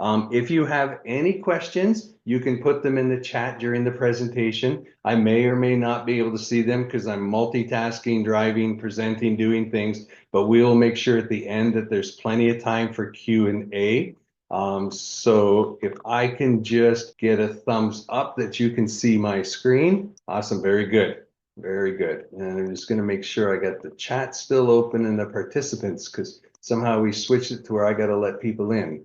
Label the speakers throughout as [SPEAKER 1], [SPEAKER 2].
[SPEAKER 1] If you have any questions, you can put them in the chat during the presentation. I may or may not be able to see them because I'm multitasking, driving, presenting, doing things, but we will make sure at the end that there's plenty of time for Q&A. So if I can just get a thumbs up that you can see my screen. Awesome, very good. Very good. And I'm just going to make sure I got the chat still open and the participants because somehow we switched it to where I got to let people in.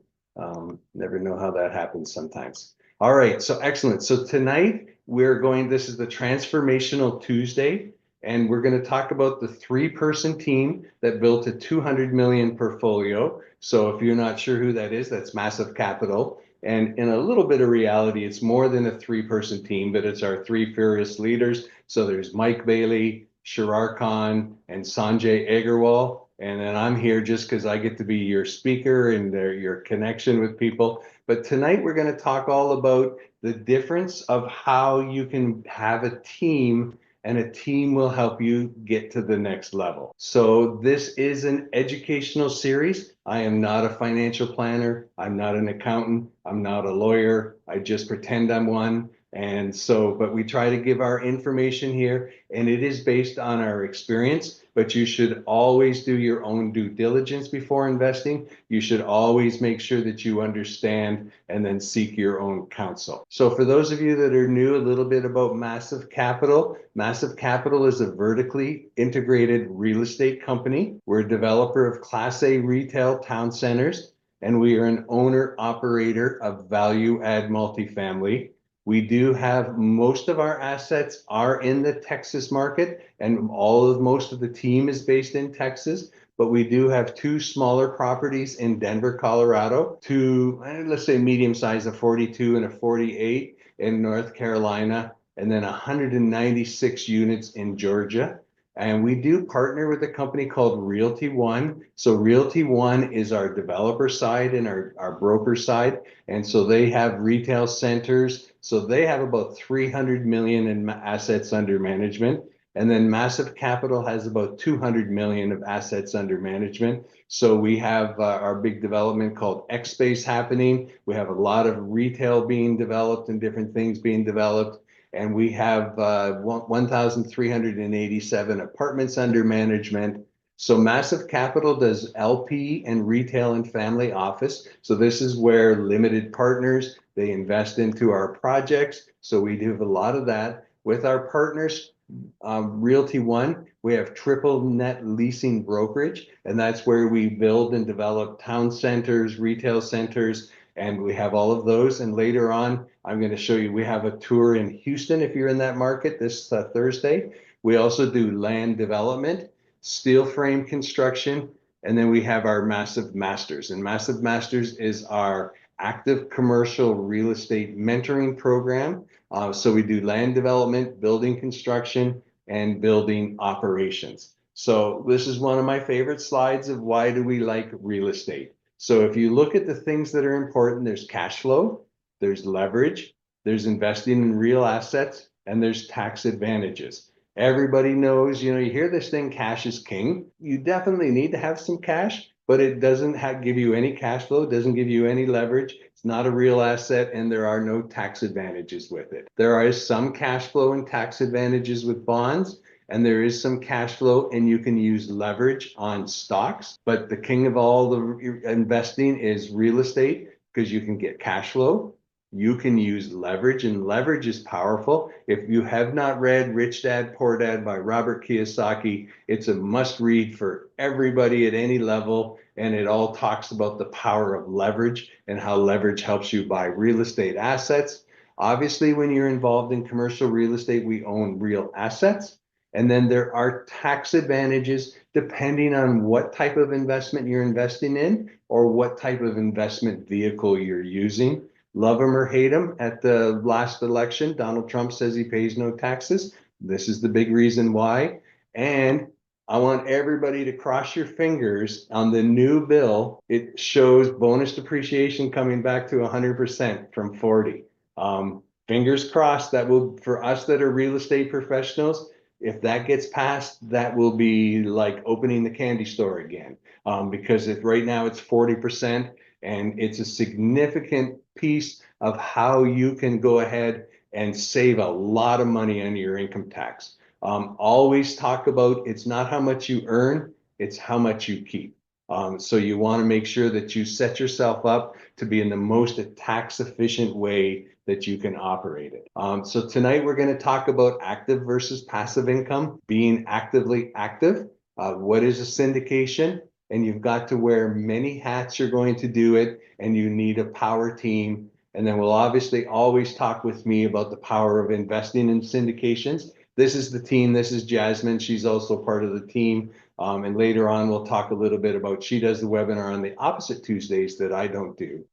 [SPEAKER 1] Never know how that happens sometimes. All right, so excellent. So tonight this is the Transformational Tuesday, and we're going to talk about the three-person team that built a 200 million portfolio. So if you're not sure who that is, that's Massive Capital. And in a little bit of reality, it's more than a three-person team, but it's our three fearless leaders. So there's Mike Bailey, Shirar Khan, and Sanjay Agarwal. And then I'm here just because I get to be your speaker and your connection with people. But tonight we're going to talk all about the difference of how you can have a team and a team will help you get to the next level. So this is an educational series. I am not a financial planner. I'm not an accountant. I'm not a lawyer. I just pretend I'm one. And so, but we try to give our information here, and it is based on our experience, but you should always do your own due diligence before investing. You should always make sure that you understand and then seek your own counsel. So for those of you that are new, a little bit about Massive Capital. Massive Capital is a vertically integrated real estate company. We're a developer of Class A retail town centers, and we are an owner operator of value add multifamily. We do have most of our assets are in the Texas market, and most of the team is based in Texas. But we do have two smaller properties in Denver, Colorado, two, let's say medium size, a 42 and a 48 in North Carolina, and then 196 units in Georgia. And we do partner with a company called Realty One. So Realty One is our developer side and our broker side. And so they have retail centers. So they have about 300 million in assets under management. And then Massive Capital has about 200 million of assets under management. So we have our big development called X Space happening. We have a lot of retail being developed and different things being developed. And we have 1,387 apartments under management. So Massive Capital does LP and retail and family office. So this is where limited partners, they invest into our projects. So we do a lot of that. With our partners, Realty One, we have triple net leasing brokerage, and that's where we build and develop town centers, retail centers, and we have all of those. And later on, I'm going to show you, we have a tour in Houston if you're in that market this Thursday. We also do land development, steel frame construction, and then we have our Massive Masters. And Massive Masters is our active commercial real estate mentoring program. So we do land development, building construction, and building operations. So this is one of my favorite slides of why do we like real estate. So if you look at the things that are important, there's cash flow, there's leverage, there's investing in real assets, and there's tax advantages. Everybody knows, you hear this thing, cash is king. You definitely need to have some cash, but it doesn't give you any cash flow, doesn't give you any leverage. It's not a real asset, and there are no tax advantages with it. There is some cash flow and tax advantages with bonds, and there is some cash flow, and you can use leverage on stocks. But the king of all the investing is real estate because you can get cash flow. You can use leverage, and leverage is powerful. If you have not read Rich Dad, Poor Dad by Robert Kiyosaki, it's a must read for everybody at any level. And it all talks about the power of leverage and how leverage helps you buy real estate assets. Obviously, when you're involved in commercial real estate, we own real assets. And then there are tax advantages depending on what type of investment you're investing in or what type of investment vehicle you're using. Love him or hate him, at the last election, Donald Trump says he pays no taxes. This is the big reason why. And I want everybody to cross your fingers on the new bill. It shows bonus depreciation coming back to 100% from 40. Fingers crossed. That will, for us that are real estate professionals, if that gets passed, that will be like opening the candy store again. Because right now it's 40%. And it's a significant piece of how you can go ahead and save a lot of money on your income tax. Always talk about it's not how much you earn, it's how much you keep. So you want to make sure that you set yourself up to be in the most tax efficient way that you can operate it. So tonight we're going to talk about active versus passive income, being actively active. What is a syndication? And you've got to wear many hats. You're going to do it, and you need a power team. And then we'll obviously always talk with me about the power of investing in syndications. This is the team. This is Jasmine. She's also part of the team. And later on, we'll talk a little bit about, she does the webinar on the opposite Tuesdays that I don't do.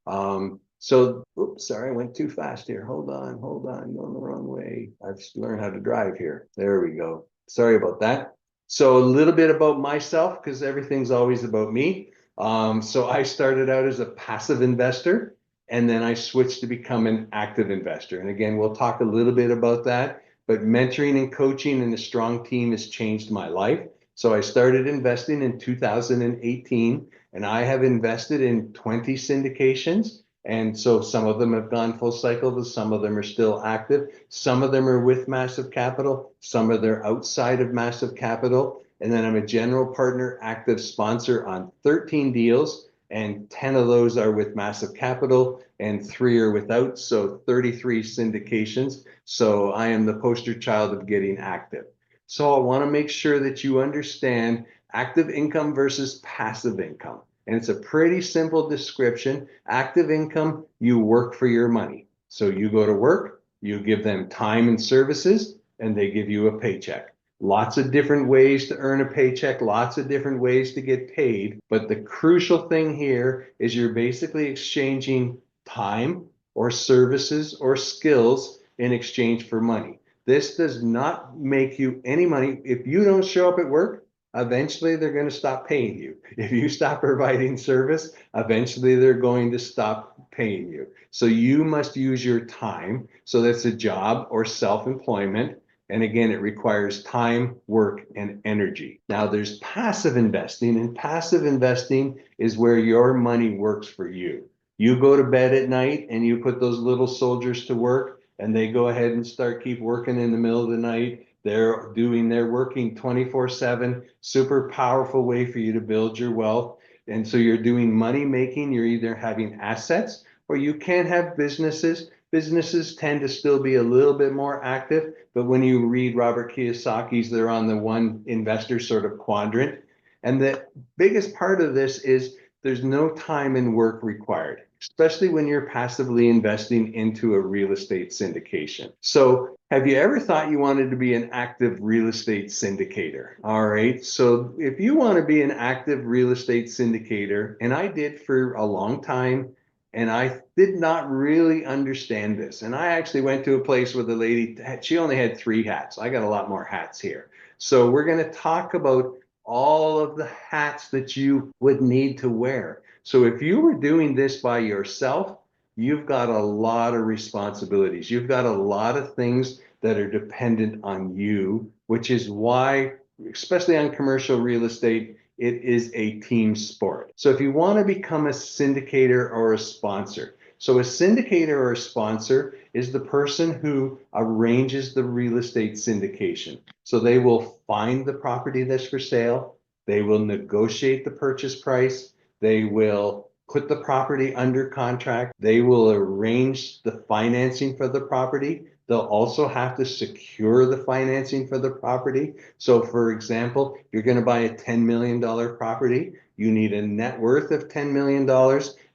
[SPEAKER 1] So, oops, sorry, I went too fast here. Hold on, going the wrong way. I've learned how to drive here. There we go. Sorry about that. So a little bit about myself, because everything's always about me. So I started out as a passive investor, and then I switched to become an active investor. And again, we'll talk a little bit about that, but mentoring and coaching and a strong team has changed my life. So I started investing in 2018, and I have invested in 20 syndications. And so some of them have gone full cycle, but some of them are still active. Some of them are with massive capital. Some of them are outside of massive capital. And then I'm a general partner, active sponsor on 13 deals, and 10 of those are with massive capital and 3 are without. So 33 syndications. So I am the poster child of getting active. So I want to make sure that you understand active income versus passive income. And it's a pretty simple description. Active income, you work for your money. So you go to work, you give them time and services, and they give you a paycheck. Lots of different ways to earn a paycheck, lots of different ways to get paid. But the crucial thing here is you're basically exchanging time or services or skills in exchange for money. This does not make you any money. If you don't show up at work, eventually they're going to stop paying you. If you stop providing service, eventually they're going to stop paying you. So you must use your time. So that's a job or self-employment. And again, it requires time, work, and energy. Now there's passive investing, and passive investing is where your money works for you. You go to bed at night and you put those little soldiers to work, and they go ahead and keep working in the middle of the night. They're working 24/7, super powerful way for you to build your wealth. And so you're doing money making, you're either having assets or you can have businesses. Businesses tend to still be a little bit more active, but when you read Robert Kiyosaki's, they're on the one investor sort of quadrant. And the biggest part of this is there's no time and work required, especially when you're passively investing into a real estate syndication. So have you ever thought you wanted to be an active real estate syndicator? All right. So if you want to be an active real estate syndicator, and I did for a long time, and I did not really understand this. And I actually went to a place where the lady, she only had 3 hats. I got a lot more hats here. So we're going to talk about all of the hats that you would need to wear. So if you were doing this by yourself, you've got a lot of responsibilities. You've got a lot of things that are dependent on you, which is why, especially on commercial real estate, it is a team sport. So if you want to become a syndicator or a sponsor, so a syndicator or a sponsor is the person who arranges the real estate syndication. So they will find the property that's for sale. They will negotiate the purchase price. They will put the property under contract. They will arrange the financing for the property. They'll also have to secure the financing for the property. So for example, if you're going to buy a $10 million property, you need a net worth of $10 million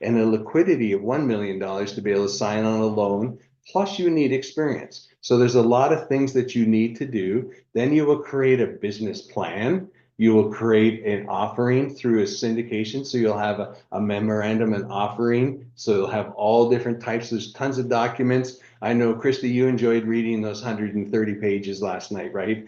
[SPEAKER 1] and a liquidity of $1 million to be able to sign on a loan. Plus you need experience. So there's a lot of things that you need to do. Then you will create a business plan. You will create an offering through a syndication. So you'll have a memorandum, an offering. So you'll have all different types. There's tons of documents. I know, Christy, you enjoyed reading those 130 pages last night, right?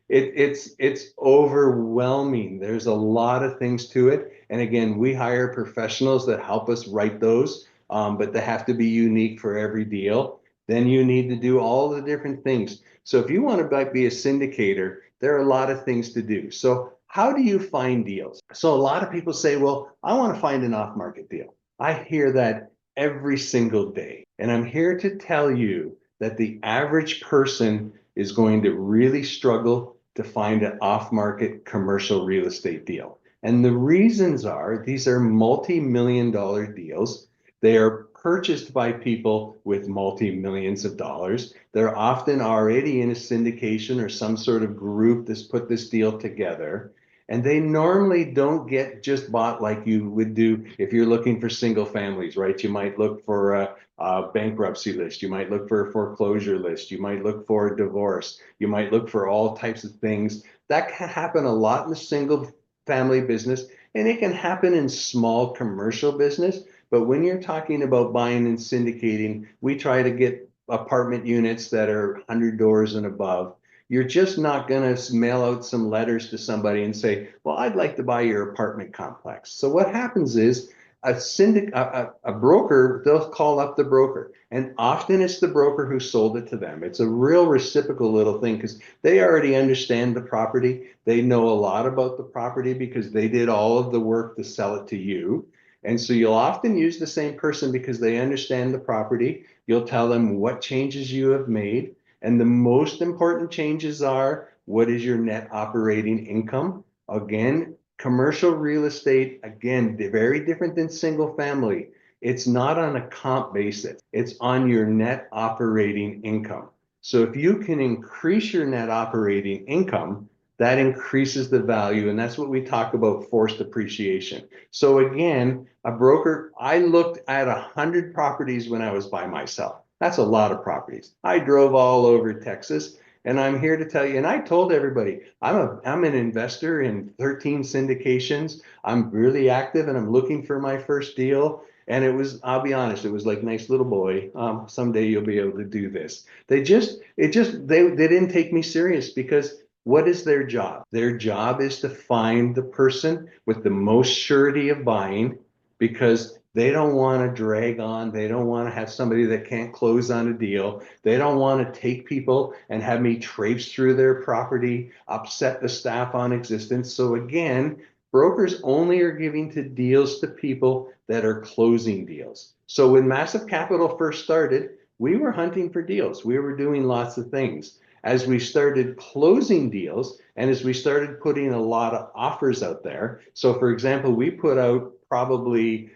[SPEAKER 1] It's overwhelming. There's a lot of things to it. And again, we hire professionals that help us write those, but they have to be unique for every deal. Then you need to do all the different things. So if you want to be a syndicator, there are a lot of things to do. So how do you find deals? So a lot of people say, well, I want to find an off-market deal. I hear that every single day. And I'm here to tell you that the average person is going to really struggle to find an off-market commercial real estate deal. And the reasons are these are multi-million dollar deals. They are purchased by people with multi-millions of dollars. They're often already in a syndication or some sort of group that's put this deal together. And they normally don't get just bought like you would do if you're looking for single families, right? You might look for a bankruptcy list. You might look for a foreclosure list. You might look for a divorce. You might look for all types of things. That can happen a lot in the single family business, and it can happen in small commercial business. But when you're talking about buying and syndicating, we try to get apartment units that are 100 doors and above. You're just not going to mail out some letters to somebody and say, well, I'd like to buy your apartment complex. So what happens is a broker, they'll call up the broker. And often it's the broker who sold it to them. It's a real reciprocal little thing because they already understand the property. They know a lot about the property because they did all of the work to sell it to you. And so you'll often use the same person because they understand the property. You'll tell them what changes you have made. And the most important changes are, what is your net operating income? Again, commercial real estate, again, very different than single family. It's not on a comp basis. It's on your net operating income. So if you can increase your net operating income, that increases the value. And that's what we talk about, forced appreciation. So again, a broker, I looked at 100 properties when I was by myself. That's a lot of properties. I drove all over Texas, and I'm here to tell you, and I told everybody, I'm an investor in 13 syndications. I'm really active and I'm looking for my first deal. And it was, I'll be honest, it was like, nice little boy. Someday you'll be able to do this. They didn't take me serious because what is their job? Their job is to find the person with the most surety of buying because they don't want to drag on. They don't want to have somebody that can't close on a deal. They don't want to take people and have me traipse through their property, upset the staff on existence. So again, brokers only are giving to deals to people that are closing deals. So when Massive Capital first started, we were hunting for deals. We were doing lots of things. As we started closing deals and as we started putting a lot of offers out there. So for example, we put out probably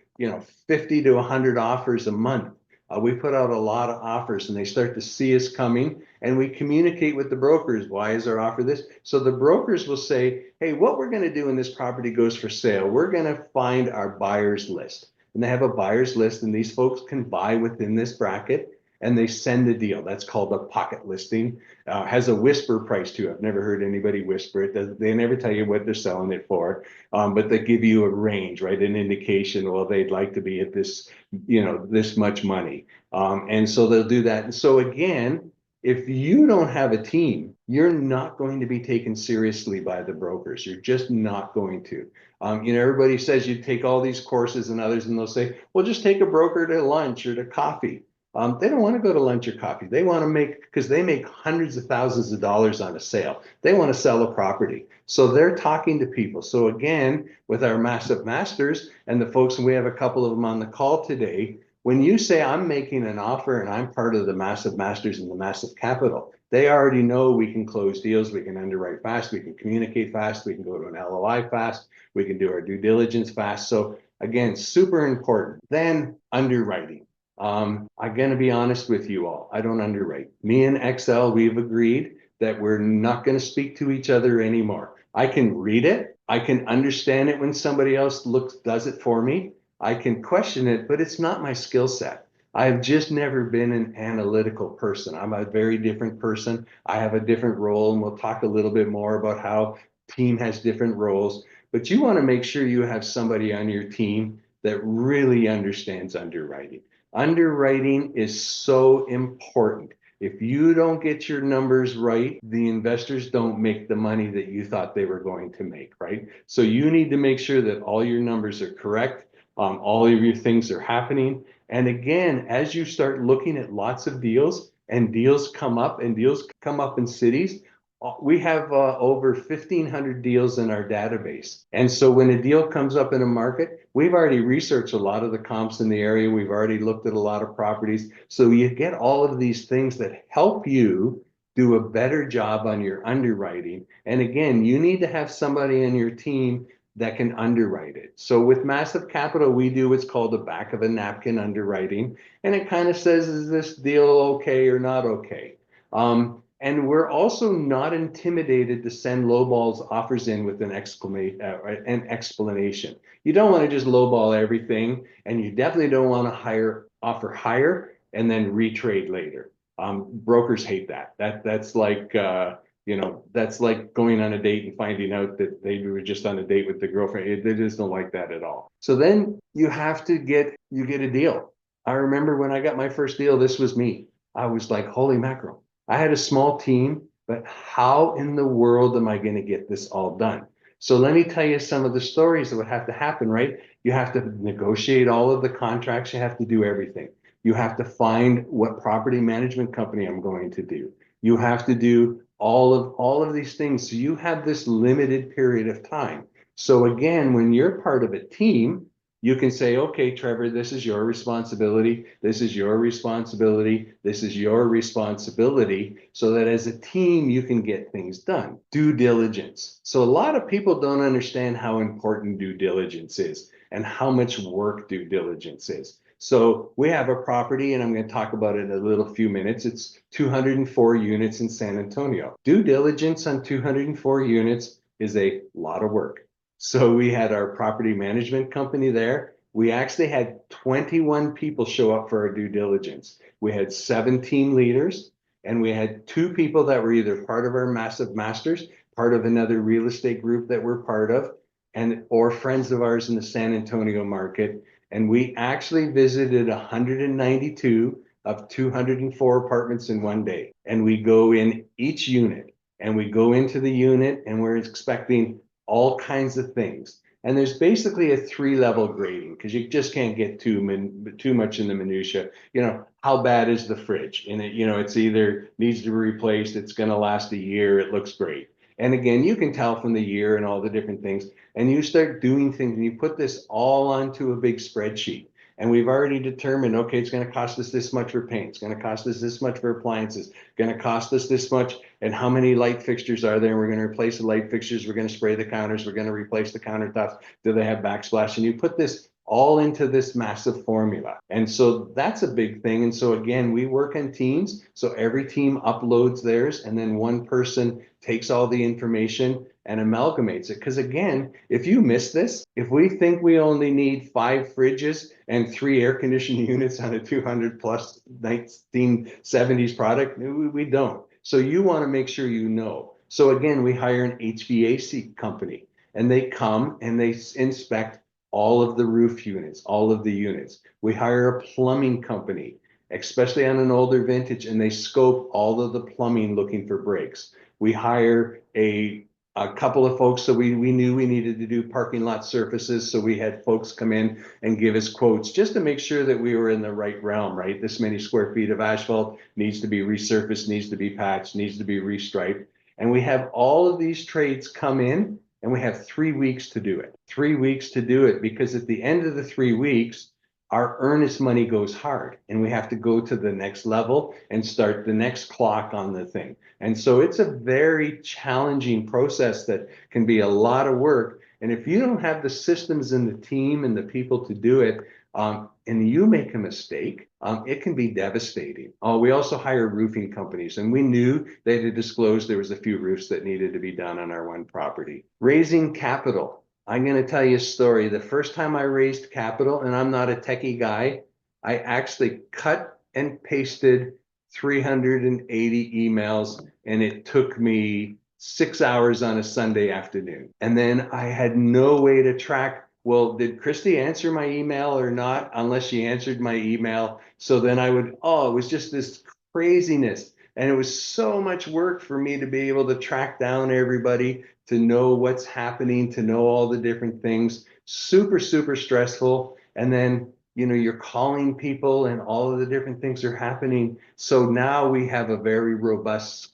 [SPEAKER 1] 50 to 100 offers a month. We put out a lot of offers and they start to see us coming and we communicate with the brokers. Why is our offer this? So the brokers will say, hey, what we're going to do when this property goes for sale, we're going to find our buyers list. And they have a buyers list and these folks can buy within this bracket and they send the deal. That's called a pocket listing. Has a whisper price too. I've never heard anybody whisper it. They never tell you what they're selling it for, but they give you a range, right? An indication. Well, they'd like to be at this, this much money, and so they'll do that. And so again, if you don't have a team, you're not going to be taken seriously by the brokers. You're just not going to. Everybody says you take all these courses and others, and they'll say, well, just take a broker to lunch or to coffee. They don't want to go to lunch or coffee. They want to because they make hundreds of thousands of dollars on a sale. They want to sell a property. So they're talking to people. So again, with our Massive Masters and the folks, and we have a couple of them on the call today, when you say I'm making an offer and I'm part of the Massive Masters and the Massive Capital, they already know we can close deals, we can underwrite fast, we can communicate fast, we can go to an LOI fast, we can do our due diligence fast. So again, super important. Then underwriting. I'm going to be honest with you all. I don't underwrite. Me and XL, we've agreed that we're not going to speak to each other anymore. I can read it. I can understand it when somebody else does it for me. I can question it, but it's not my skill set. I've just never been an analytical person. I'm a very different person. I have a different role, and we'll talk a little bit more about how team has different roles. But you want to make sure you have somebody on your team that really understands underwriting. Underwriting is so important. If you don't get your numbers right, the investors don't make the money that you thought they were going to make, right? So you need to make sure that all your numbers are correct, all of your things are happening. And again, as you start looking at lots of deals and deals come up in cities, we have over 1,500 deals in our database. And so when a deal comes up in a market, we've already researched a lot of the comps in the area. We've already looked at a lot of properties. So you get all of these things that help you do a better job on your underwriting. And again, you need to have somebody in your team that can underwrite it. So with Massive Capital, we do what's called the back of a napkin underwriting. And it kind of says, is this deal okay or not okay? And we're also not intimidated to send lowballs offers in with an explanation. You don't want to just lowball everything, and you definitely don't want to offer higher and then retrade later. Brokers hate that. That's like that's like going on a date and finding out that they were just on a date with the girlfriend. They just don't like that at all. So then you have to get a deal. I remember when I got my first deal, this was me. I was like, holy mackerel. I had a small team, but how in the world am I going to get this all done? So let me tell you some of the stories that would have to happen, right? You have to negotiate all of the contracts. You have to do everything. You have to find what property management company I'm going to do. You have to do all of these things. So you have this limited period of time. So again, when you're part of a team, you can say, okay, Trevor, this is your responsibility. This is your responsibility. This is your responsibility, so that as a team, you can get things done. Due diligence. So a lot of people don't understand how important due diligence is and how much work due diligence is. So we have a property, and I'm going to talk about it in a little few minutes. It's 204 units in San Antonio. Due diligence on 204 units is a lot of work. So we had our property management company there. We actually had 21 people show up for our due diligence. We had 7 team leaders, and we had 2 people that were either part of our massive masters, part of another real estate group that we're part of, and or friends of ours in the San Antonio market. And we actually visited 192 of 204 apartments in one day. And we go in each unit, and we go into the unit, and we're expecting all kinds of things. And there's basically a 3-level grading, because you just can't get too much in the minutia. How bad is the fridge? And it's either needs to be replaced, it's going to last a year, it looks great. And again, you can tell from the year and all the different things. And you start doing things, and you put this all onto a big spreadsheet. And we've already determined, okay, it's going to cost us this much for paint. It's going to cost us this much for appliances. It's going to cost us this much. And how many light fixtures are there? And we're going to replace the light fixtures. We're going to spray the counters. We're going to replace the countertops. Do they have backsplash? And you put this all into this massive formula. And so that's a big thing. And so again, we work in teams. So every team uploads theirs, and then one person takes all the information and amalgamates it. Because again, if you miss this, if we think we only need 5 fridges and 3 air conditioning units on a 200 plus 1970s product, we don't. So you want to make sure you know. So again, we hire an HVAC company, and they come and they inspect all of the roof units, all of the units. We hire a plumbing company, especially on an older vintage, and they scope all of the plumbing looking for breaks. We hire a couple of folks, so we knew we needed to do parking lot surfaces, so we had folks come in and give us quotes just to make sure that we were in the right realm, right? This many square feet of asphalt needs to be resurfaced, needs to be patched, needs to be restriped. And we have all of these trades come in, and we have 3 weeks to do it. 3 weeks to do it, because at the end of the 3 weeks, our earnest money goes hard, and we have to go to the next level and start the next clock on the thing. And so it's a very challenging process that can be a lot of work. And if you don't have the systems and the team and the people to do it, and you make a mistake, it can be devastating. We also hire roofing companies, and we knew they had disclosed there was a few roofs that needed to be done on our one property. Raising capital. I'm going to tell you a story. The first time I raised capital, and I'm not a techie guy, I actually cut and pasted 380 emails, and it took me 6 hours on a Sunday afternoon. And then I had no way to track, well, did Christy answer my email or not? Unless she answered my email. So then it was just this craziness. And it was so much work for me to be able to track down everybody, to know what's happening, to know all the different things. Super, super stressful. And then you're calling people and all of the different things are happening. So now we have a very robust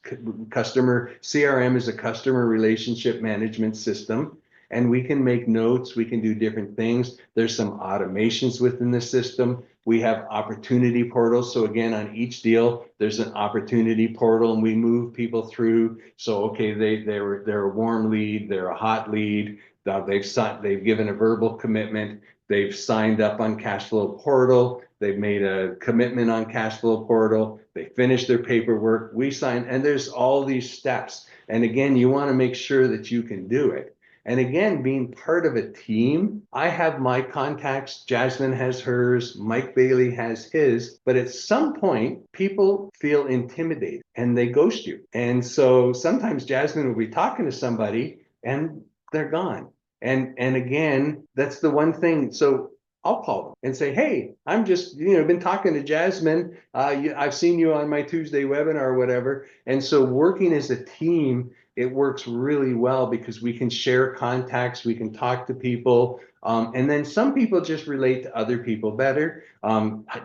[SPEAKER 1] customer CRM is a customer relationship management system. And we can make notes, we can do different things. There's some automations within the system. We have opportunity portals. So again, on each deal, there's an opportunity portal and we move people through. So, okay, they're a warm lead, they're a hot lead. They've given a verbal commitment. They've signed up on Cashflow portal. They've made a commitment on Cashflow portal. They finished their paperwork. We sign, and there's all these steps. And again, you want to make sure that you can do it. And again, being part of a team, I have my contacts, Jasmine has hers, Mike Bailey has his, but at some point, people feel intimidated and they ghost you. And so sometimes Jasmine will be talking to somebody and they're gone. And again, that's the one thing. So I'll call them and say, hey, I'm just, been talking to Jasmine. I've seen you on my Tuesday webinar or whatever. And so working as a team, it works really well because we can share contacts, we can talk to people. And then some people just relate to other people better.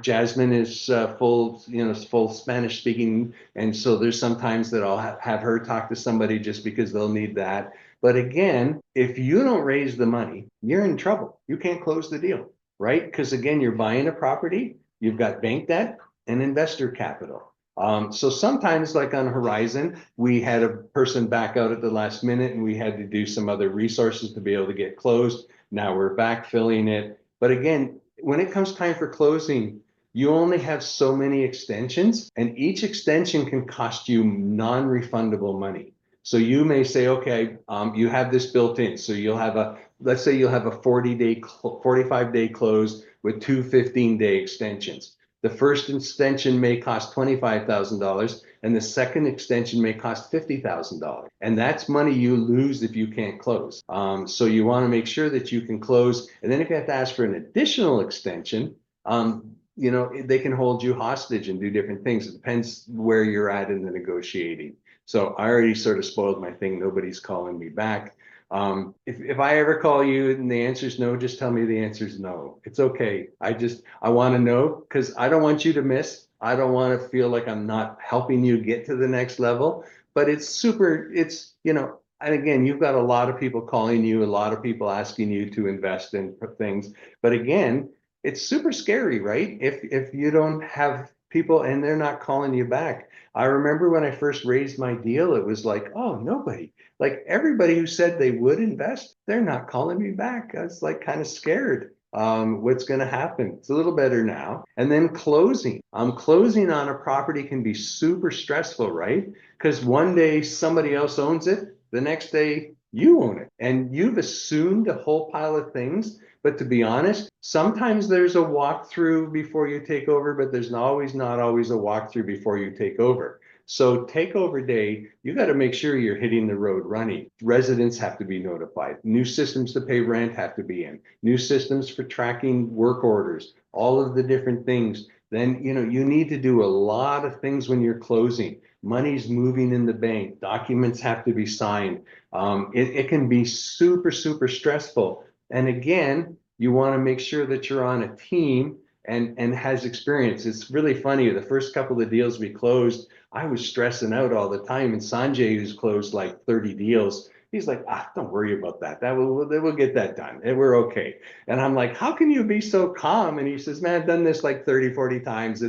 [SPEAKER 1] Jasmine is full Spanish speaking. And so there's sometimes that I'll have her talk to somebody just because they'll need that. But again, if you don't raise the money, you're in trouble. You can't close the deal, right? Because again, you're buying a property, you've got bank debt and investor capital. So sometimes like on Horizon, we had a person back out at the last minute and we had to do some other resources to be able to get closed. Now we're backfilling it. But again, when it comes time for closing, you only have so many extensions and each extension can cost you non-refundable money. So you may say, okay, you have this built in. So let's say you'll have a 45-day close with two 15-day extensions. The first extension may cost $25,000 and the second extension may cost $50,000. And that's money you lose if you can't close. So you want to make sure that you can close. And then if you have to ask for an additional extension, they can hold you hostage and do different things. It depends where you're at in the negotiating. So I already sort of spoiled my thing. Nobody's calling me back. If I ever call you and the answer is no, just tell me the answer is no. It's okay. I want to know because I don't want you to miss. I don't want to feel like I'm not helping you get to the next level. But and again, you've got a lot of people calling you, a lot of people asking you to invest in things. But again, it's super scary, right? If you don't have people and they're not calling you back. I remember when I first raised my deal, it was like, oh, nobody. Like everybody who said they would invest, they're not calling me back. I was like kind of scared. What's going to happen? It's a little better now. And then closing. Closing on a property can be super stressful, right? Because one day somebody else owns it, the next day you own it, and you've assumed a whole pile of things. But to be honest, sometimes there's a walkthrough before you take over, but there's not always a walkthrough before you take over. So takeover day, you got to make sure you're hitting the road running. Residents have to be notified. New systems to pay rent have to be in. New systems for tracking work orders, all of the different things. Then, you need to do a lot of things when you're closing. Money's moving in the bank. Documents have to be signed. It can be super, super stressful. And again, you want to make sure that you're on a team and has experience. It's really funny. The first couple of deals we closed, I was stressing out all the time. And Sanjay, who's closed like 30 deals, he's like, don't worry about that. We'll get that done. And we're okay. And I'm like, how can you be so calm? And he says, man, I've done this like 30, 40 times.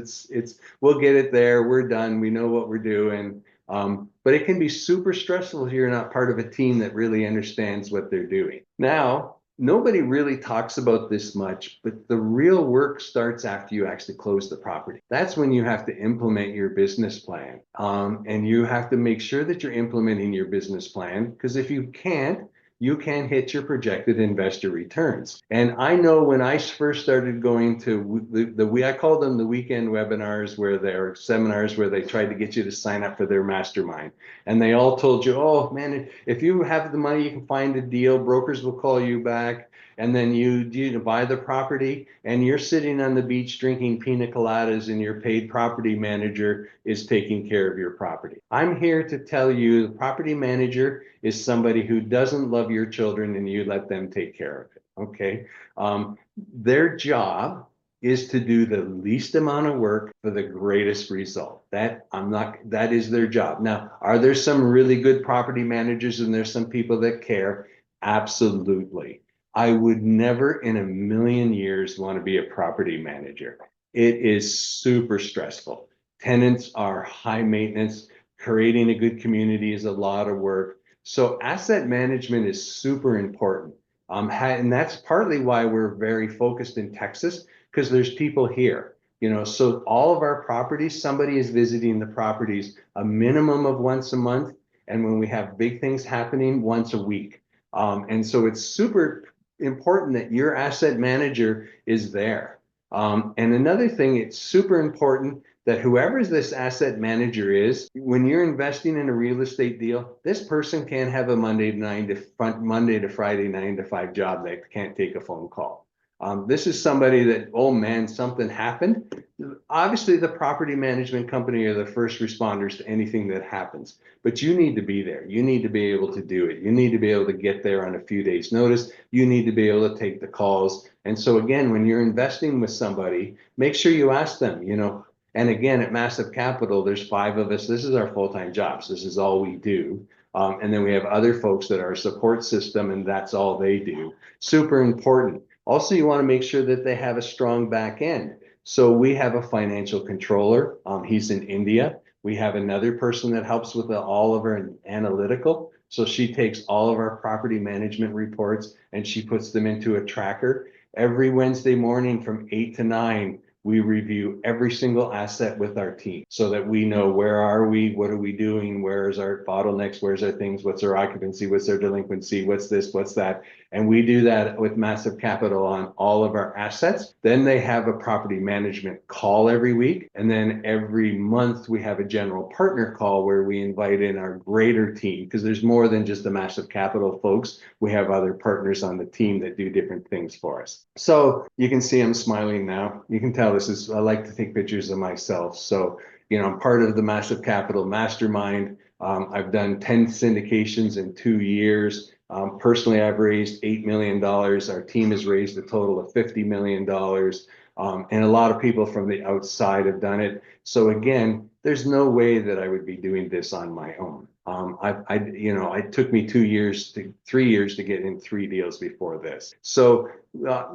[SPEAKER 1] We'll get it there. We're done. We know what we're doing. But it can be super stressful if you're not part of a team that really understands what they're doing. Now, nobody really talks about this much, but the real work starts after you actually close the property. That's when you have to implement your business plan. And you have to make sure that you're implementing your business plan, because if you can't, you can hit your projected investor returns. And I know when I first started going to I call them the weekend webinars, where they're seminars where they tried to get you to sign up for their mastermind. And they all told you, oh man, if you have the money, you can find a deal, brokers will call you back. And then you buy the property and you're sitting on the beach drinking pina coladas and your paid property manager is taking care of your property. I'm here to tell you the property manager is somebody who doesn't love your children and you let them take care of it. Okay. Their job is to do the least amount of work for the greatest result. That is their job. Now, are there some really good property managers and there's some people that care? Absolutely. I would never in a million years want to be a property manager. It is super stressful. Tenants are high maintenance. Creating a good community is a lot of work. So asset management is super important. And that's partly why we're very focused in Texas, because there's people here. So all of our properties, somebody is visiting the properties a minimum of once a month. And when we have big things happening, once a week. And so it's super important that your asset manager is there. And another thing, it's super important that whoever this asset manager is, when you're investing in a real estate deal, this person can't have a Monday to Friday 9 to 5 job. They can't take a phone call. This is somebody that, oh man, something happened. Obviously, the property management company are the first responders to anything that happens, but you need to be there. You need to be able to do it. You need to be able to get there on a few days' notice. You need to be able to take the calls. And so again, when you're investing with somebody, make sure you ask them, and again, at Massive Capital, there's 5 of us. This is our full-time jobs. This is all we do. And then we have other folks that are a support system, and that's all they do. Super important. Also, you want to make sure that they have a strong back end. So we have a financial controller. He's in India. We have another person that helps with all of our analytical. So she takes all of our property management reports and she puts them into a tracker. Every Wednesday morning from 8 to 9, we review every single asset with our team so that we know where are we, what are we doing, where's our bottlenecks, where's our things, what's our occupancy, what's our delinquency, what's this, what's that. And we do that with Massive Capital on all of our assets. Then they have a property management call every week. And then every month we have a general partner call where we invite in our greater team, because there's more than just the Massive Capital folks. We have other partners on the team that do different things for us. So you can see I'm smiling now. You can tell I like to take pictures of myself. So, I'm part of the Massive Capital Mastermind. I've done 10 syndications in 2 years. Personally, I've raised $8 million. Our team has raised a total of $50 million. And a lot of people from the outside have done it. So again, there's no way that I would be doing this on my own. It took me 3 years to get in 3 deals before this. So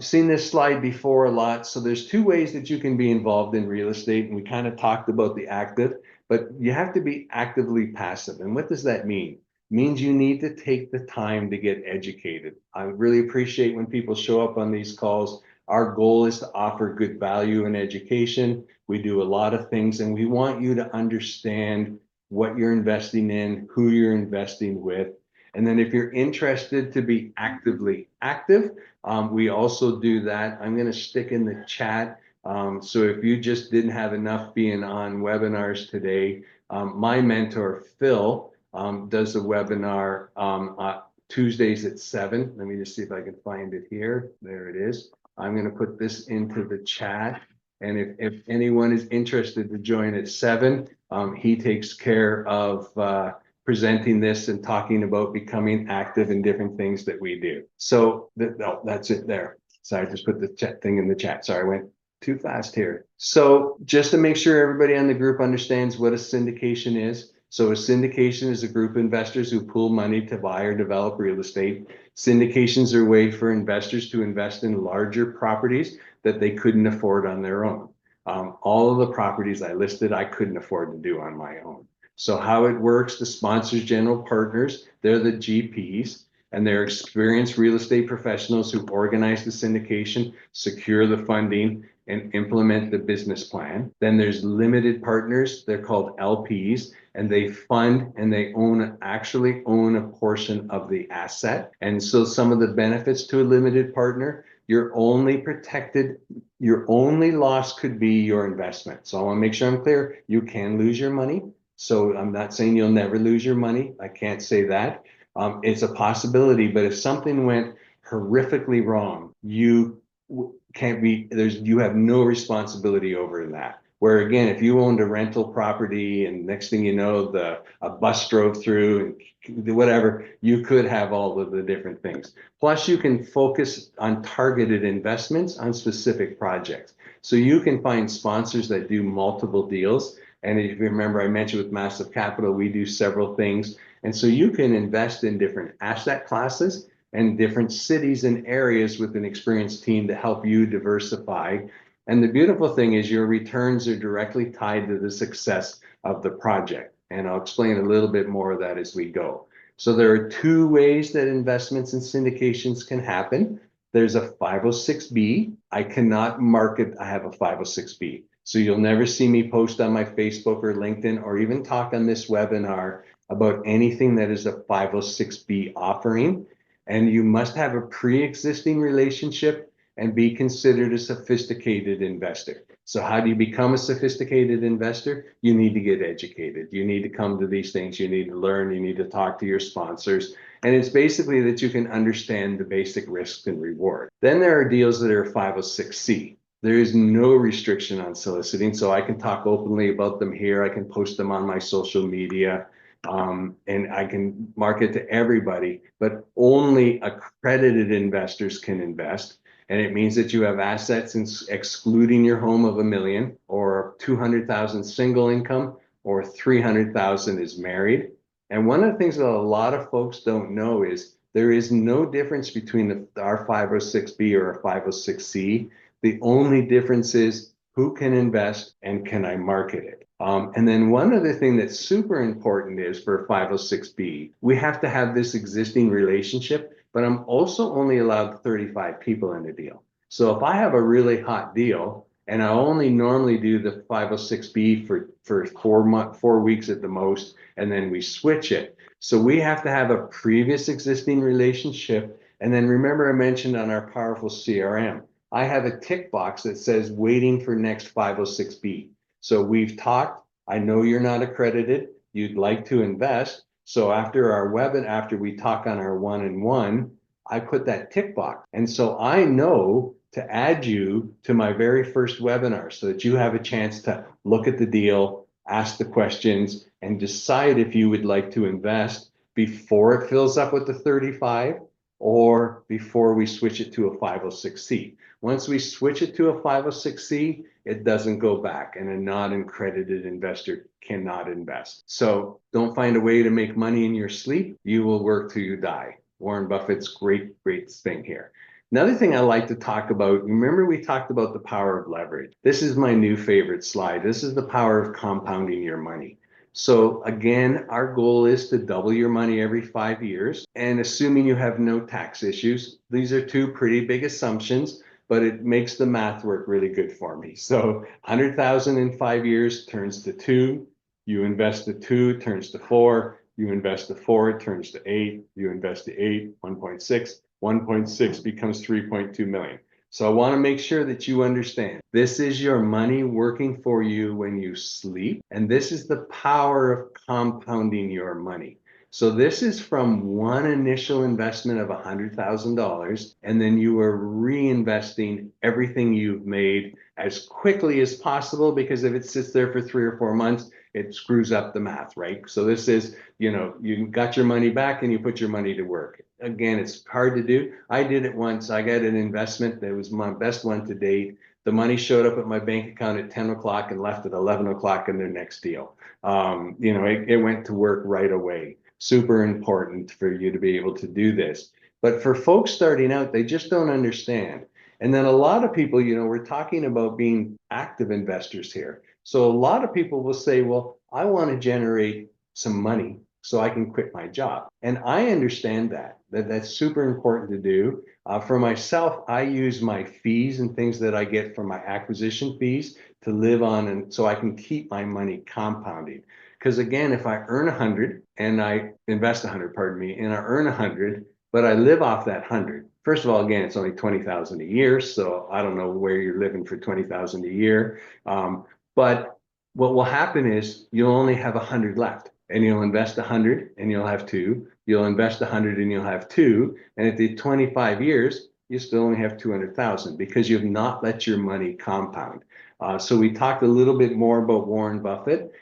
[SPEAKER 1] seen this slide before a lot. So there's 2 ways that you can be involved in real estate. And we kind of talked about the active, but you have to be actively passive. And what does that mean? It means you need to take the time to get educated. I really appreciate when people show up on these calls. Our goal is to offer good value in education. We do a lot of things, and we want you to understand what you're investing in, who you're investing with. And then if you're interested to be actively active, we also do that. I'm going to stick in the chat. So if you just didn't have enough being on webinars today, my mentor, Phil, does a webinar Tuesdays at 7. Let me just see if I can find it here. There it is. I'm going to put this into the chat. And if anyone is interested to join at 7, he takes care of presenting this and talking about becoming active in different things that we do. So that's it there. Sorry, I just put the chat thing in the chat. Sorry, I went too fast here. So just to make sure everybody on the group understands what a syndication is. So a syndication is a group of investors who pool money to buy or develop real estate. Syndications are a way for investors to invest in larger properties that they couldn't afford on their own. All of the properties I listed, I couldn't afford to do on my own. So how it works, the sponsors, general partners, they're the GPs, and they're experienced real estate professionals who organize the syndication, secure the funding, and implement the business plan. Then there's limited partners, they're called LPs, and they fund and they actually own a portion of the asset. And so some of the benefits to a limited partner, you're only protected, your only loss could be your investment. So I want to make sure I'm clear, you can lose your money. So I'm not saying you'll never lose your money. I can't say that. It's a possibility, but if something went horrifically wrong, you have no responsibility over that. Where again, if you owned a rental property and next thing you know, a bus drove through and whatever, you could have all of the different things. Plus you can focus on targeted investments on specific projects. So you can find sponsors that do multiple deals. And if you remember, I mentioned with Massive Capital, we do several things. And so you can invest in different asset classes and different cities and areas with an experienced team to help you diversify. And the beautiful thing is your returns are directly tied to the success of the project. And I'll explain a little bit more of that as we go. So there are two ways that investments and syndications can happen. There's a 506B. I cannot market, I have a 506B. So you'll never see me post on my Facebook or LinkedIn or even talk on this webinar about anything that is a 506B offering. And you must have a pre-existing relationship and be considered a sophisticated investor. So how do you become a sophisticated investor? You need to get educated. You need to come to these things. You need to learn. You need to talk to your sponsors. And it's basically that you can understand the basic risks and reward. Then there are deals that are 506C. There is no restriction on soliciting, so I can talk openly about them here. I can post them on my social media, and I can market to everybody, but only accredited investors can invest. And it means that you have assets excluding your home of $1 million, or 200,000 single income, or 300,000 is married. And one of the things that a lot of folks don't know is there is no difference between our 506B or a 506C. The only difference is who can invest and can I market it? And then one other thing that's super important is for 506B, we have to have this existing relationship, but I'm also only allowed 35 people in a deal. So if I have a really hot deal and I only normally do the 506B for 4 weeks at the most, and then we switch it. So we have to have a previous existing relationship. And then remember I mentioned on our powerful CRM, I have a tick box that says waiting for next 506B. So we've talked, I know you're not accredited, you'd like to invest. So after our webinar, after we talk on our one-on-one, I put that tick box. And so I know to add you to my very first webinar so that you have a chance to look at the deal, ask the questions, and decide if you would like to invest before it fills up with the 35 or before we switch it to a 506C. Once we switch it to a 506C, it doesn't go back, and a non-accredited investor cannot invest. So don't find a way to make money in your sleep. You will work till you die. Warren Buffett's great thing here. Another thing I like to talk about, remember we talked about the power of leverage. This is my new favorite slide. This is the power of compounding your money. So again, our goal is to double your money every 5 years. And assuming you have no tax issues, these are two pretty big assumptions, but it makes the math work really good for me. So 100,000 in 5 years turns to 2. You invest the 2, turns to 4. You invest the 4, it turns to 8. You invest the 8, 1.6. 1.6 becomes 3.2 million. So I want to make sure that you understand this is your money working for you when you sleep. And this is the power of compounding your money. So this is from one initial investment of $100,000, and then you are reinvesting everything you've made as quickly as possible, because if it sits there for 3 or 4 months, it screws up the math, right? So this is, you got your money back and you put your money to work. Again, it's hard to do. I did it once. I got an investment that was my best one to date. The money showed up at my bank account at 10 o'clock and left at 11 o'clock in their next deal. It went to work right away. Super important for you to be able to do this. But for folks starting out, they just don't understand. And then a lot of people, we're talking about being active investors here. So a lot of people will say, well, I want to generate some money so I can quit my job. And I understand that's super important to do. For myself, I use my fees and things that I get from my acquisition fees to live on, and so I can keep my money compounding. Because again, if I earn 100 and I invest 100, pardon me, and I earn 100, but I live off that 100. First of all, again, it's only 20,000 a year. So I don't know where you're living for 20,000 a year. But what will happen is you'll only have 100 left, and you'll invest 100 and you'll have 2. You'll invest 100 and you'll have 2. And at the 25 years, you still only have 200,000 because you've not let your money compound. So we talked a little bit more about Warren Buffett.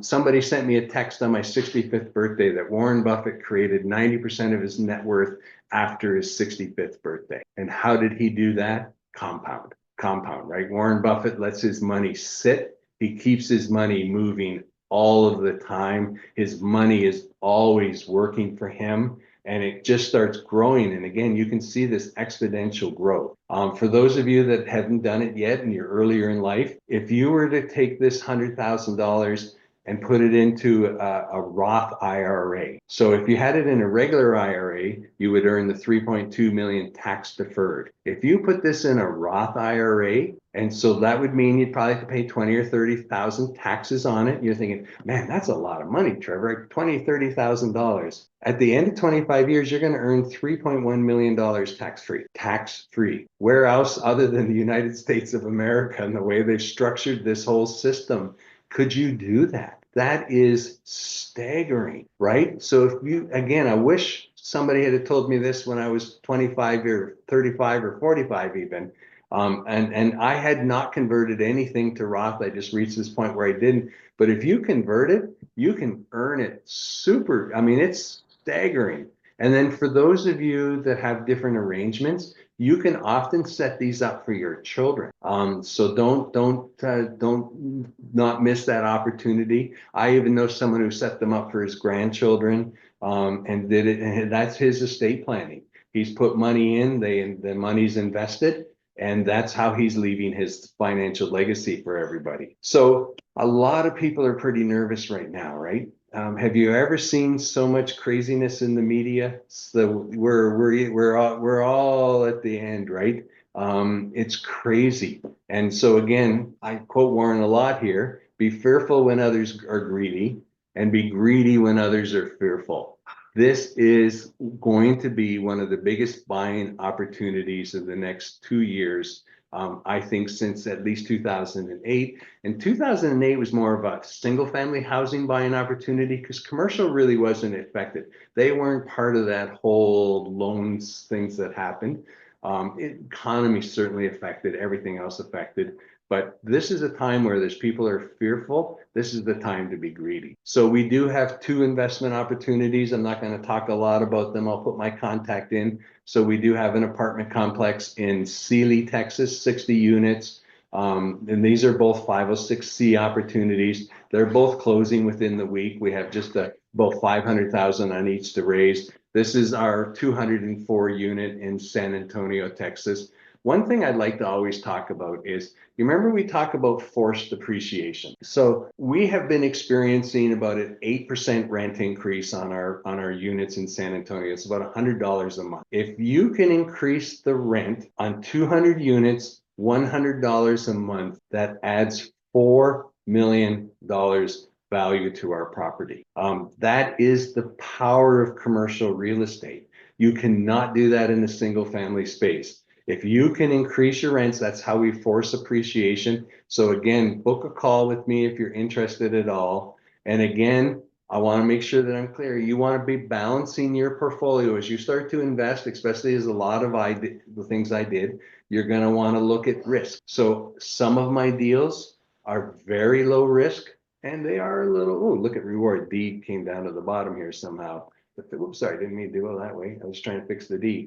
[SPEAKER 1] Somebody sent me a text on my 65th birthday that Warren Buffett created 90% of his net worth after his 65th birthday. And how did he do that? Compound. compound, right? Warren Buffett lets his money sit. He keeps his money moving all of the time. His money is always working for him, and it just starts growing. And again, you can see this exponential growth. For those of you that haven't done it yet and you're earlier in life, if you were to take this $100,000 and put it into a Roth IRA. So if you had it in a regular IRA, you would earn the 3.2 million tax deferred. If you put this in a Roth IRA, and so that would mean you'd probably have to pay 20 or 30,000 taxes on it. You're thinking, man, that's a lot of money, Trevor, 20, $30,000. At the end of 25 years, you're going to earn $3.1 million tax-free, tax-free. Where else other than the United States of America and the way they've structured this whole system could you do that? That is staggering, right? So if you, again, I wish somebody had told me this when I was 25 or 35 or 45 even. And I had not converted anything to Roth. I just reached this point where I didn't. But if you convert it, you can earn it super. I mean, it's staggering. And then for those of you that have different arrangements, you can often set these up for your children. So don't not miss that opportunity. I even know someone who set them up for his grandchildren and did it, and that's his estate planning. He's put money in, the money's invested, and that's how he's leaving his financial legacy for everybody. So a lot of people are pretty nervous right now, right? Have you ever seen so much craziness in the media? So we're all at the end, right? It's crazy. And so again, I quote Warren a lot here: be fearful when others are greedy, and be greedy when others are fearful. This is going to be one of the biggest buying opportunities of the next 2 years. I think since at least 2008. And 2008 was more of a single family housing buying opportunity because commercial really wasn't affected. They weren't part of that whole loans things that happened. Economy certainly affected, everything else affected. But this is a time where there's people are fearful. This is the time to be greedy. So we do have two investment opportunities. I'm not going to talk a lot about them. I'll put my contact in. So we do have an apartment complex in Sealy, Texas, 60 units. And these are both 506C opportunities. They're both closing within the week. We have just about 500,000 on each to raise. This is our 204 unit in San Antonio, Texas. One thing I'd like to always talk about is, you remember we talk about forced depreciation. So we have been experiencing about an 8% rent increase on our units in San Antonio. It's about $100 a month. If you can increase the rent on 200 units, $100 a month, that adds $4 million value to our property. That is the power of commercial real estate. You cannot do that in a single family space. If you can increase your rents, that's how we force appreciation. So again, book a call with me if you're interested at all. And again, I want to make sure that I'm clear. You want to be balancing your portfolio as you start to invest, especially as a lot of the things I did, you're going to want to look at risk. So some of my deals are very low risk and they are a little, oh, look at reward. D came down to the bottom here somehow. Whoops, sorry, didn't mean to go that way. I was trying to fix the D.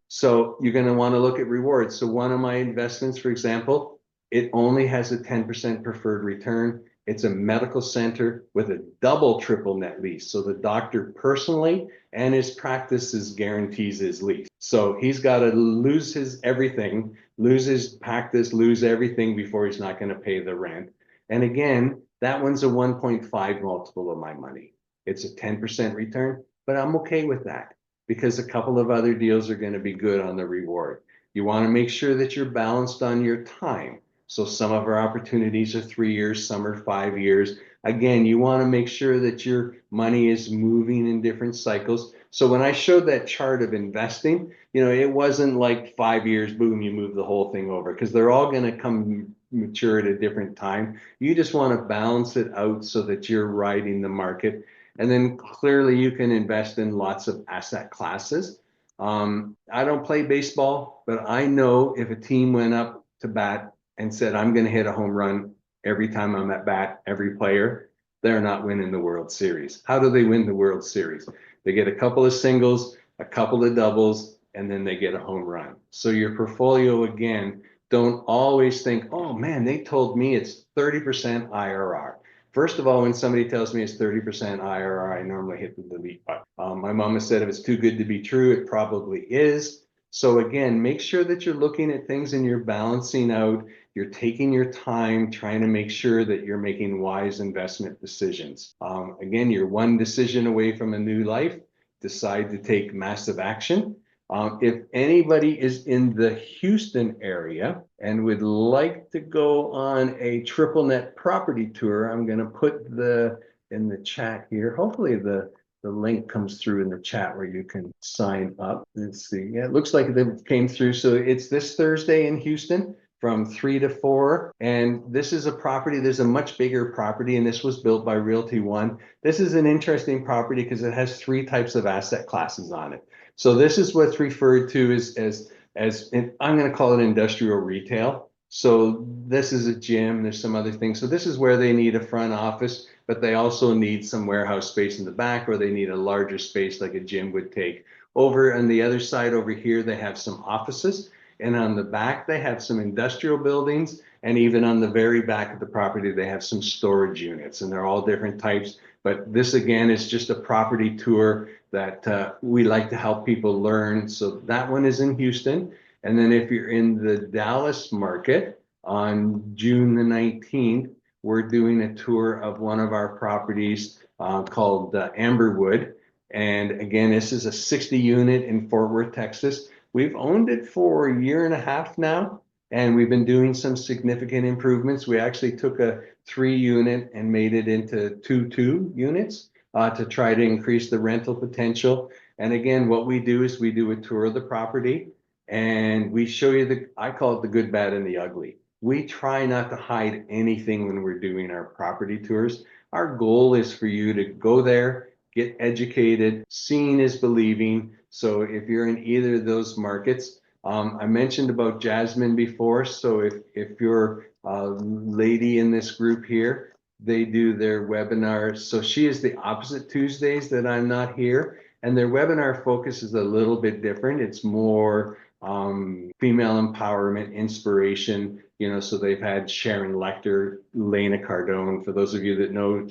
[SPEAKER 1] So you're going to want to look at rewards. So one of my investments, for example, it only has a 10% preferred return. It's a medical center with a double triple net lease. So the doctor personally and his practices guarantees his lease. So he's got to lose his everything, lose his practice, lose everything before he's not going to pay the rent. And again, that one's a 1.5 multiple of my money. It's a 10% return, but I'm okay with that because a couple of other deals are going to be good on the reward. You want to make sure that you're balanced on your time. So some of our opportunities are 3 years, some are 5 years. Again, you want to make sure that your money is moving in different cycles. So when I showed that chart of investing, it wasn't like 5 years, boom, you move the whole thing over because they're all going to come mature at a different time. You just want to balance it out so that you're riding the market. And then clearly you can invest in lots of asset classes. I don't play baseball, but I know if a team went up to bat and said, I'm going to hit a home run every time I'm at bat, every player, they're not winning the World Series. How do they win the World Series? They get a couple of singles, a couple of doubles, and then they get a home run. So your portfolio, again, don't always think, oh man, they told me it's 30% IRR. First of all, when somebody tells me it's 30% IRR, I normally hit the delete button. My mom has said if it's too good to be true, it probably is. So again, make sure that you're looking at things and you're balancing out, you're taking your time, trying to make sure that you're making wise investment decisions. Again, you're one decision away from a new life. Decide to take massive action. If anybody is in the Houston area and would like to go on a triple net property tour, I'm going to put in the chat here. Hopefully the link comes through in the chat where you can sign up. Let's see. Yeah, it looks like it came through. So it's this Thursday in Houston from 3 to 4. And this is a property, there's a much bigger property, and this was built by Realty One. This is an interesting property because it has 3 types of asset classes on it. So this is what's referred to as I'm going to call it industrial retail. So this is a gym, there's some other things. So this is where they need a front office, but they also need some warehouse space in the back, or they need a larger space like a gym would take. Over on the other side over here, they have some offices. And on the back, they have some industrial buildings. And even on the very back of the property, they have some storage units, and they're all different types. But this, again, is just a property tour that we like to help people learn. So that one is in Houston. And then if you're in the Dallas market on June the 19th, we're doing a tour of one of our properties called Amberwood. And again, this is a 60 unit in Fort Worth, Texas. We've owned it for a year and a half now, and we've been doing some significant improvements. We actually took a 3 unit and made it into 2 units to try to increase the rental potential. And again, what we do is we do a tour of the property and we show you I call it the good, bad, and the ugly. We try not to hide anything when we're doing our property tours. Our goal is for you to go there, get educated. Seeing is believing. So if you're in either of those markets, I mentioned about Jasmine before. So if you're a lady in this group here, they do their webinars. So she is the opposite Tuesdays that I'm not here. And their webinar focus is a little bit different. It's more female empowerment, inspiration. So they've had Sharon Lecter, Lena Cardone, for those of you that know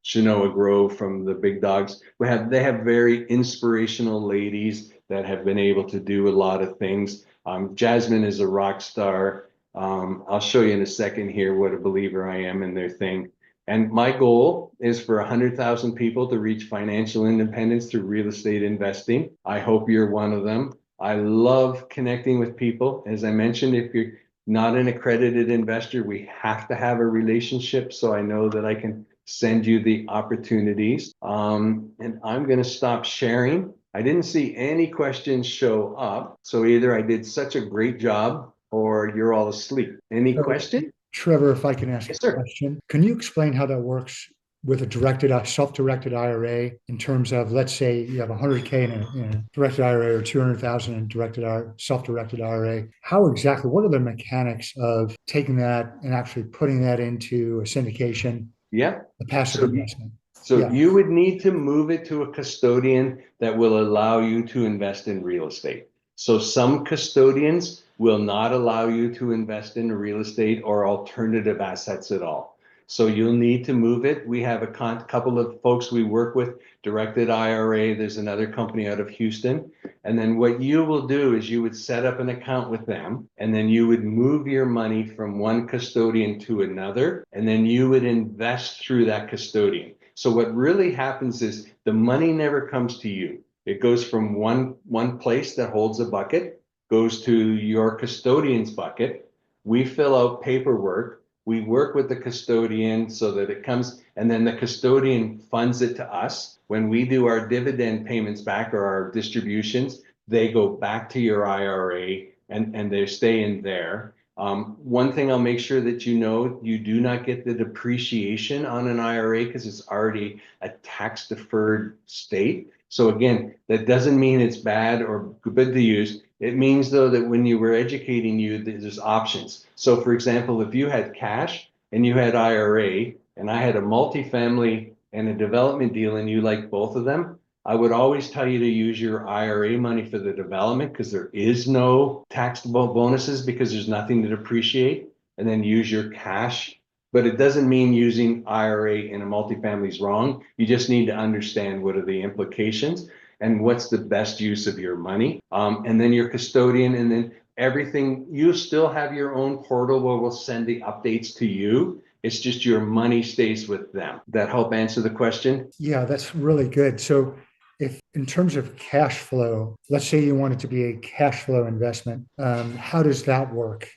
[SPEAKER 1] Shanoa Grove from the Big Dogs. They have very inspirational ladies that have been able to do a lot of things. Jasmine is a rock star. I'll show you in a second here what a believer I am in their thing. And my goal is for 100,000 people to reach financial independence through real estate investing. I hope you're one of them. I love connecting with people. As I mentioned, if you're not an accredited investor, we have to have a relationship. So I know that I can send you the opportunities. And I'm going to stop sharing. I didn't see any questions show up. So either I did such a great job or you're all asleep. Any question?
[SPEAKER 2] Trevor, if I can ask
[SPEAKER 1] Yes,
[SPEAKER 2] a
[SPEAKER 1] sir.
[SPEAKER 2] question, can you explain how that works with a self-directed IRA in terms of, let's say you have 100K in a directed IRA or 200,000 in self-directed IRA? What are the mechanics of taking that and actually putting that into a syndication?
[SPEAKER 1] Yeah.
[SPEAKER 2] A passive investment.
[SPEAKER 1] So you would need to move it to a custodian that will allow you to invest in real estate. So some custodians will not allow you to invest in real estate or alternative assets at all. So you'll need to move it. We have a couple of folks we work with, Directed IRA. There's another company out of Houston. And then what you will do is you would set up an account with them, and then you would move your money from one custodian to another, and then you would invest through that custodian. So what really happens is the money never comes to you. It goes from one place that holds a bucket, goes to your custodian's bucket. We fill out paperwork. We work with the custodian so that it comes, and then the custodian funds it to us. When we do our dividend payments back or our distributions, they go back to your IRA and they stay in there. One thing I'll make sure that you know, you do not get the depreciation on an IRA because it's already a tax deferred state. So again, that doesn't mean it's bad or good to use. It means though that when you were educating you, there's options. So for example, if you had cash and you had IRA and I had a multifamily and a development deal and you like both of them, I would always tell you to use your IRA money for the development because there is no taxable bonuses because there's nothing to depreciate, and then use your cash. But it doesn't mean using IRA in a multifamily is wrong. You just need to understand what are the implications and what's the best use of your money. And then your custodian, and then everything, you still have your own portal where we'll send the updates to you. It's just your money stays with them. That help answer the question?
[SPEAKER 2] Yeah, that's really good. So if in terms of cash flow, let's say you want it to be a cash flow investment, how does that work?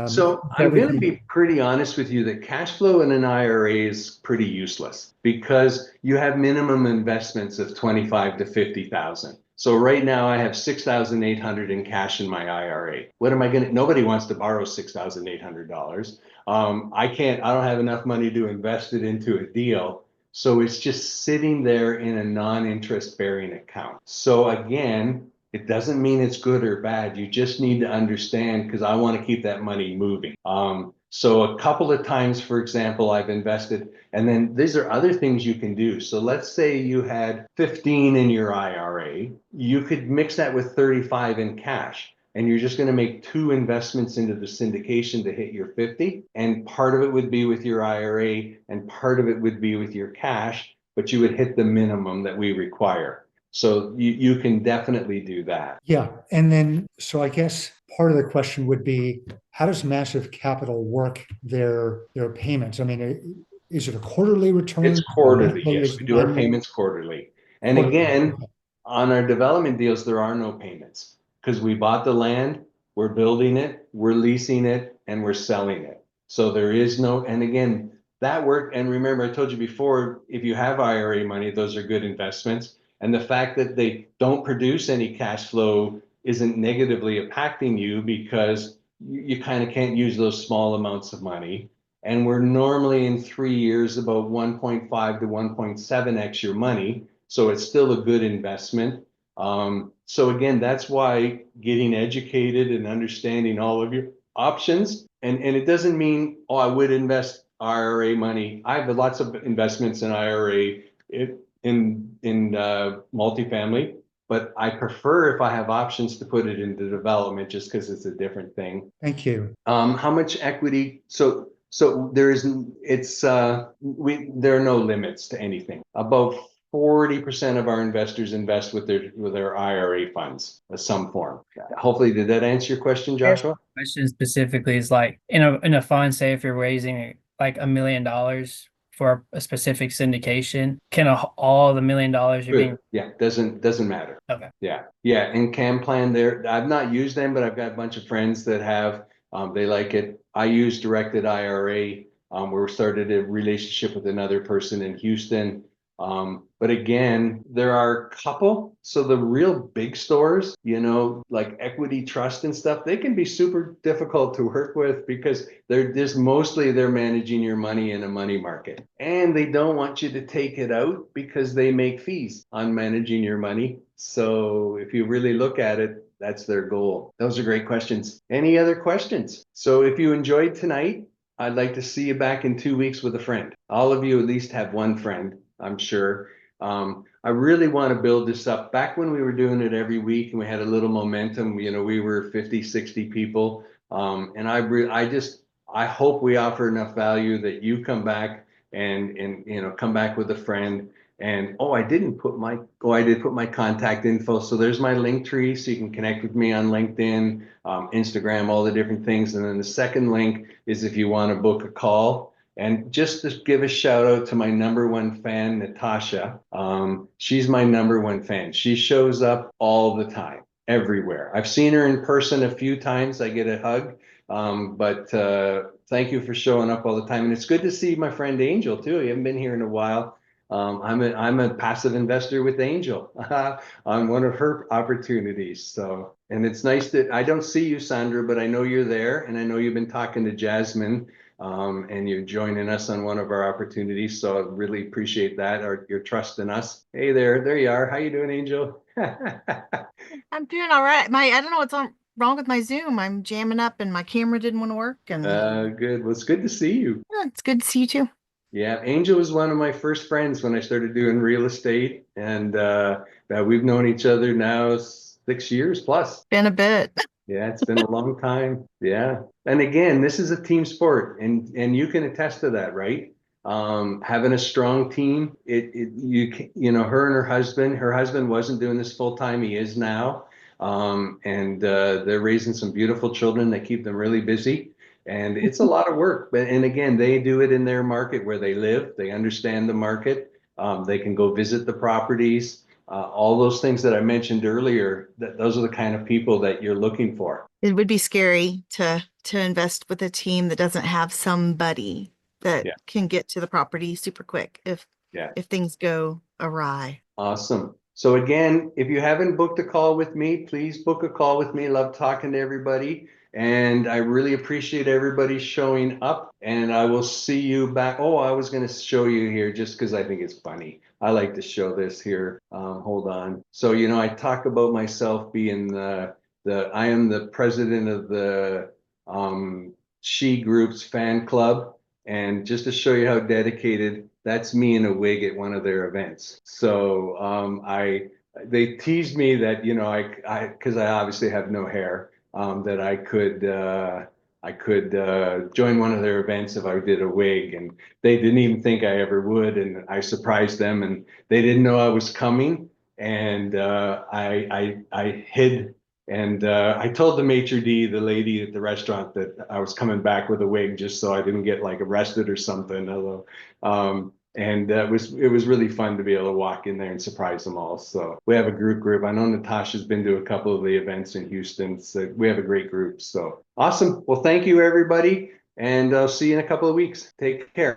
[SPEAKER 1] So
[SPEAKER 2] That
[SPEAKER 1] I'm
[SPEAKER 2] would
[SPEAKER 1] going to
[SPEAKER 2] be
[SPEAKER 1] be pretty honest with you that cash flow in an IRA is pretty useless because you have minimum investments of 25 to 50,000. So right now I have 6,800 in cash in my IRA. What am I going to, nobody wants to borrow $6,800. I don't have enough money to invest it into a deal. So it's just sitting there in a non-interest bearing account. So again, it doesn't mean it's good or bad. You just need to understand because I want to keep that money moving. So a couple of times, for example, I've invested, and then these are other things you can do. So let's say you had 15 in your IRA, you could mix that with 35 in cash. And you're just going to make two investments into the syndication to hit your 50. And part of it would be with your IRA and part of it would be with your cash, but you would hit the minimum that we require. So you can definitely do that.
[SPEAKER 2] Yeah. And then, so I guess part of the question would be, how does massive capital work their payments? I mean, is it a quarterly
[SPEAKER 1] It's
[SPEAKER 2] return?
[SPEAKER 1] quarterly.
[SPEAKER 2] Monthly?
[SPEAKER 1] Yes,
[SPEAKER 2] Is
[SPEAKER 1] we
[SPEAKER 2] it
[SPEAKER 1] do our
[SPEAKER 2] annual?
[SPEAKER 1] payments quarterly. And
[SPEAKER 2] Quarterly.
[SPEAKER 1] again,
[SPEAKER 2] Okay.
[SPEAKER 1] on our development deals, there are no payments because we bought the land, we're building it, we're leasing it, and we're selling it. So there is no, and again, that work. And remember, I told you before, if you have IRA money, those are good investments. And the fact that they don't produce any cash flow isn't negatively impacting you because you kind of can't use those small amounts of money. And we're normally in 3 years about 1.5 to 1.7x your money. So it's still a good investment. So again, that's why getting educated and understanding all of your options, and it doesn't mean, oh, I would invest IRA money. I have lots of investments in IRA in multifamily, but I prefer if I have options to put it into development just because it's a different thing.
[SPEAKER 2] Thank you.
[SPEAKER 1] How much equity? So there isn't, there are no limits to anything. About 40% of our investors invest with their IRA funds of some form. Hopefully, did that answer your question, Joshua?
[SPEAKER 3] Question specifically is like in a fund, say if you're raising like $1 million for a specific syndication, can all the $1 million you're being
[SPEAKER 1] Good. Yeah, doesn't matter.
[SPEAKER 3] okay?
[SPEAKER 1] Yeah, and Cam Plan there. I've not used them, but I've got a bunch of friends that have. They like it. I use directed IRA. We started a relationship with another person in Houston. But again, there are a couple. So the real big stores, like Equity Trust and stuff, they can be super difficult to work with because they're managing your money in a money market. And they don't want you to take it out because they make fees on managing your money. So if you really look at it, that's their goal. Those are great questions. Any other questions? So if you enjoyed tonight, I'd like to see you back in 2 weeks with a friend. All of you at least have one friend, I'm sure. I really want to build this up. Back when we were doing it every week and we had a little momentum, we were 50, 60 people. And I hope we offer enough value that you come back and come back with a friend. And I did put my contact info. So there's my link tree, so you can connect with me on LinkedIn, Instagram, all the different things. And then the second link is if you want to book a call. And just to give a shout out to my number one fan, Natasha. She's my number one fan. She shows up all the time, everywhere. I've seen her in person a few times. I get a hug. But thank you for showing up all the time. And it's good to see my friend Angel too. You haven't been here in a while. I'm a passive investor with Angel on one of her opportunities. So, and it's nice that I don't see you, Sandra, but I know you're there, and I know you've been talking to Jasmine, and you're joining us on one of our opportunities. So I really appreciate that, or your trust in us. Hey there you are. How you doing, Angel?
[SPEAKER 4] I'm doing all right. I don't know what's wrong with my Zoom. I'm jamming up and my camera didn't want to work. And
[SPEAKER 1] Good. Well, it's good to see you.
[SPEAKER 4] yeah, it's good to see you too.
[SPEAKER 1] Yeah, Angel was one of my first friends when I started doing real estate, and we've known each other now 6 years plus.
[SPEAKER 4] Been a bit.
[SPEAKER 1] Yeah, it's been a long time. Yeah. And again, this is a team sport, and you can attest to that, right? Having a strong team, her and her husband wasn't doing this full time. He is now. And they're raising some beautiful children that keep them really busy. And it's a lot of work. And again, they do it in their market where they live. They understand the market. They can go visit the properties. All those things that I mentioned earlier, those are the kind of people that you're looking for.
[SPEAKER 4] It would be scary to invest with a team that doesn't have somebody that
[SPEAKER 1] Yeah.
[SPEAKER 4] can get to the property super quick if things go awry.
[SPEAKER 1] Awesome. So again, if you haven't booked a call with me, please book a call with me. Love talking to everybody. And I really appreciate everybody showing up, and I will see you back. Oh, I was going to show you here just because I think it's funny. I like to show this here. Hold on. So, I talk about myself being I am the president of the She Group's fan club. And just to show you how dedicated, that's me in a wig at one of their events. So they teased me that, because I obviously have no hair, that I could join one of their events if I did a wig, and they didn't even think I ever would, and I surprised them, and they didn't know I was coming, and I hid. And I told the maitre d', the lady at the restaurant, that I was coming back with a wig just so I didn't get like arrested or something. Although, and it was really fun to be able to walk in there and surprise them all. So we have a group. I know Natasha's been to a couple of the events in Houston. So we have a great group. So awesome. Well, thank you, everybody. And I'll see you in a couple of weeks. Take care.